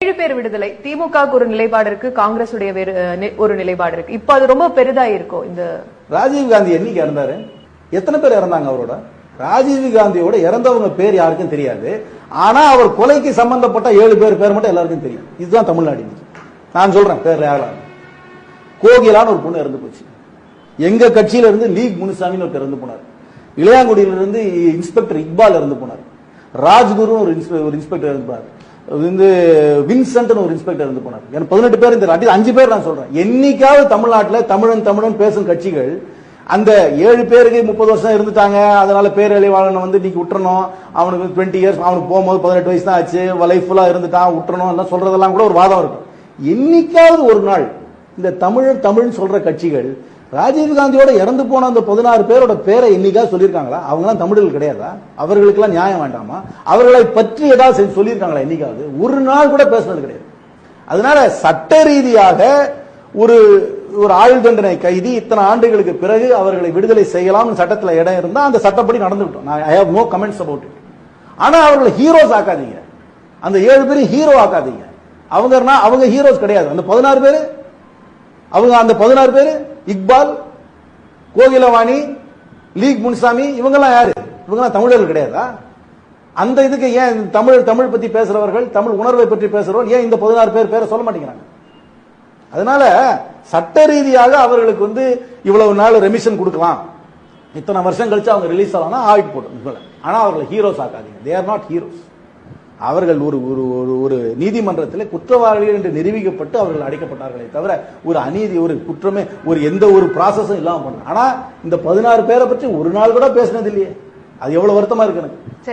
7 பேர் விடுதலை திமுக ஒரு நிலைப்பாடு இருக்கு, காங்கிரஸ் ஒரு நிலைப்பாடு இருக்கு. இப்ப அது ரொம்ப பெரிதா இருக்கும். இந்த ராஜீவ் காந்தி என்னைக்கு இறந்தாரு? எத்தனை பேர் இறந்தாங்க அவரோட? ராஜீவ் காந்தியோட இறந்தவங்க பேர் யாருக்கும் தெரியாது. ஆனா அவர் கொலைக்கு சம்பந்தப்பட்ட 7 பேர் மட்டும் எல்லாருக்கும் தெரியும். இதுதான் தமிழ்நாடு. நான் சொல்றேன் பேர்ல யாரும். கோகிலான்னு ஒரு பொண்ணு இறந்து போச்சு. எங்க கட்சியில இருந்து லீக் முனுசாமின்னு ஒருத்தர் இறந்து போனார். இளையாங்குடியில இருந்து இன்ஸ்பெக்டர் இக்பால் இறந்து போனார். ராஜ்குரு ஒரு இன்ஸ்பெக்டர் இறந்து போனார். வின்சென்ட் ஒரு இன்ஸ்பெக்டர் இருந்து போனார். 18 பேர் இந்த 5 பேர் நான் சொல்றேன். என்னைக்காவது தமிழ்நாட்டில் தமிழன் பேசும் கட்சிகள் அந்த 7 பேருக்கு 30 வருஷம் இருந்துட்டாங்க, அதனால பேரழிவாளன் வந்து நீங்க விட்டுறணும், அவனுக்கு 20 இயர்ஸ், அவனுக்கு போகும்போது 18 வயசு தான் ஆச்சு, லைஃப் ஃபுல்லா இருந்துட்டான் விட்டுறணும் எல்லாம் சொல்றதெல்லாம் கூட ஒரு வாதம் இருக்கும். என்னைக்காவது ஒரு நாள் இந்த தமிழ் சொல்ற கட்சிகள் ராஜீவ்காந்தியோட இறந்து போன அந்த 16 பேரோட பேரை என்னைக்காவது சொல்லியிருக்காங்களா? அவங்களாம் தமிழர்கள் கிடையாதா? அவர்களுக்கெல்லாம் நியாயம் வேண்டாமா? அவர்களை பற்றி ஏதாவது சொல்லியிருக்காங்களா? என்னைக்காவது ஒரு நாள் கூட பேசுனது கிடையாது. அதனால சட்ட ரீதியாக ஒரு ஆயுள் தண்டனை கைதி இத்தனை ஆண்டுகளுக்கு பிறகு அவர்களை விடுதலை செய்யலாம் சட்டத்தில் இடம் இருந்தா அந்த சட்டப்படி நடந்துவிட்டோம். I have no comments about it. ஆனா அவர்களை ஹீரோஸ் ஆக்காதீங்க. அந்த 7 பேரும் ஹீரோ ஆக்காதீங்க. அவங்க ஹீரோஸ் கிடையாது. அந்த 16 பேரு அந்த 16 பேரு இக்பால், கோகிலவாணி, லீக் முனுசாமி இவங்கெல்லாம் யாரு? இவங்கெல்லாம் தமிழர்கள் கிடையாதா? அந்த இதுக்கு ஏன் தமிழ் பத்தி பேசுறவர்கள், தமிழ் உணர்வை பற்றி பேசுறவர்கள் ஏன் இந்த 16 பேரை சொல்ல மாட்டேங்கிறாங்க? அதனால சட்ட ரீதியாக அவர்களுக்கு வந்து இவ்வளவு நாள் ரெமிஷன் கொடுக்கலாம், இத்தனை வருஷம் கழிச்சு அவங்க ரிலீஸ் ஆகலாம் ஆயிட்டு போடும். ஆனா அவர்களை ஹீரோஸ் ஆக்காதீங்க. They are not heroes. அவர்கள் ஒரு நீதிமன்றத்தில் குற்றவாளிகள் என்று நிரூபிக்கப்பட்டு அவர்கள் அடைக்கப்பட்டார்களே தவிர ஒரு அநீதி, ஒரு குற்றமே, எந்த ஒரு ப்ராசஸும் இல்லாம பண்ண. ஆனா இந்த 16 பேரை பற்றி ஒரு நாள் கூட பேசினது இல்லையே. அது எவ்வளவு வருத்தமா இருக்கு எனக்கு.